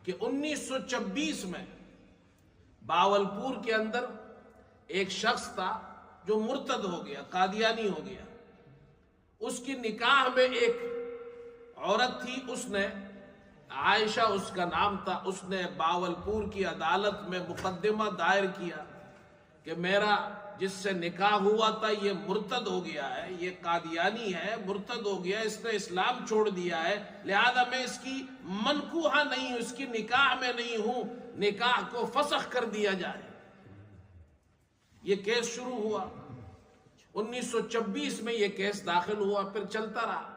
کہ 1926 میں باولپور کے اندر ایک شخص تھا جو مرتد ہو گیا، قادیانی ہو گیا. اس کی نکاح میں ایک عورت تھی، اس نے عائشہ اس کا نام تھا، اس نے باولپور کی عدالت میں مقدمہ دائر کیا کہ میرا جس سے نکاح ہوا تھا یہ مرتد ہو گیا ہے، یہ قادیانی ہے، مرتد ہو گیا، اس نے اسلام چھوڑ دیا ہے، لہذا میں اس کی منکوحہ نہیں ہوں، اس کی نکاح میں نہیں ہوں، نکاح کو فسخ کر دیا جائے. یہ کیس شروع ہوا 1926 میں، یہ کیس داخل ہوا، پھر چلتا رہا.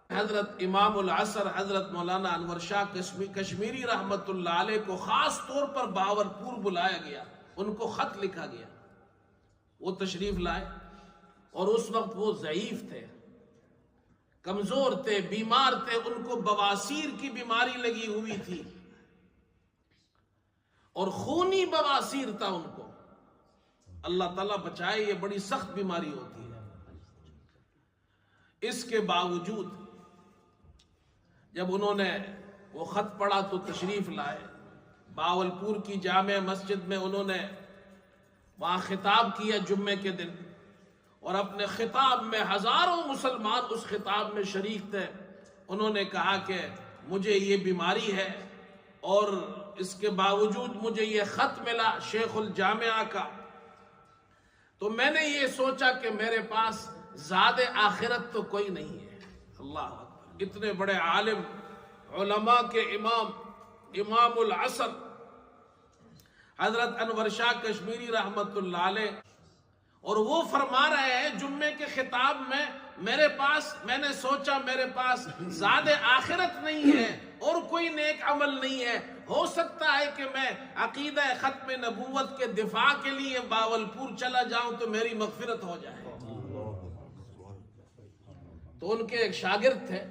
حضرت امام العصر حضرت مولانا انور شاہ کشمیری رحمت اللہ علیہ کو خاص طور پر باولپور بلایا گیا، ان کو خط لکھا گیا، وہ تشریف لائے. اور اس وقت وہ ضعیف تھے، کمزور تھے، بیمار تھے، ان کو بواسیر کی بیماری لگی ہوئی تھی اور خونی بواسیر تھا ان کو. اللہ تعالیٰ بچائے، یہ بڑی سخت بیماری ہوتی ہے. اس کے باوجود جب انہوں نے وہ خط پڑھا تو تشریف لائے. باولپور کی جامع مسجد میں انہوں نے وہاں خطاب کیا جمعے کے دن، اور اپنے خطاب میں ہزاروں مسلمان اس خطاب میں شریک تھے. انہوں نے کہا کہ مجھے یہ بیماری ہے اور اس کے باوجود مجھے یہ خط ملا شیخ الجامعہ کا، تو میں نے یہ سوچا کہ میرے پاس زاد آخرت تو کوئی نہیں ہے. اللہ اکبر! اتنے بڑے عالم، علماء کے امام، امام العصر حضرت انور شاہ کشمیری رحمت اللہ علیہ، اور وہ فرما رہے ہیں جمعے کے خطاب میں میں نے سوچا میرے پاس زاد آخرت نہیں ہے اور کوئی نیک عمل نہیں ہے، ہو سکتا ہے کہ میں عقیدہ ختم نبوت کے دفاع کے لیے باولپور چلا جاؤں تو میری مغفرت ہو جائے. تو ان کے ایک شاگرد تھے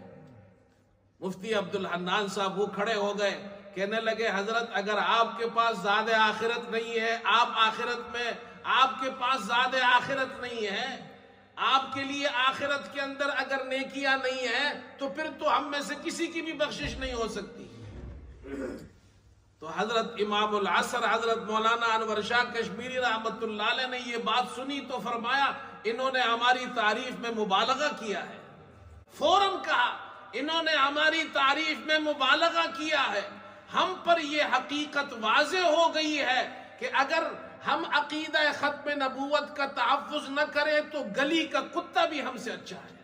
مفتی عبدالحنان صاحب، وہ کھڑے ہو گئے، کہنے لگے حضرت اگر آپ کے پاس زاد آخرت نہیں ہے، آپ کے پاس زاد آخرت نہیں ہے، آپ کے لیے آخرت کے اندر اگر نیکیاں نہیں ہیں تو پھر تو ہم میں سے کسی کی بھی بخشش نہیں ہو سکتی. تو حضرت امام العصر حضرت مولانا انور شاہ کشمیری رحمت اللہ علیہ نے یہ بات سنی تو فرمایا انہوں نے ہماری تعریف میں مبالغہ کیا ہے. فوراً کہا انہوں نے ہماری تعریف میں مبالغہ کیا ہے. ہم پر یہ حقیقت واضح ہو گئی ہے کہ اگر ہم عقیدہ ختم نبوت کا تحفظ نہ کریں تو گلی کا کتا بھی ہم سے اچھا ہے.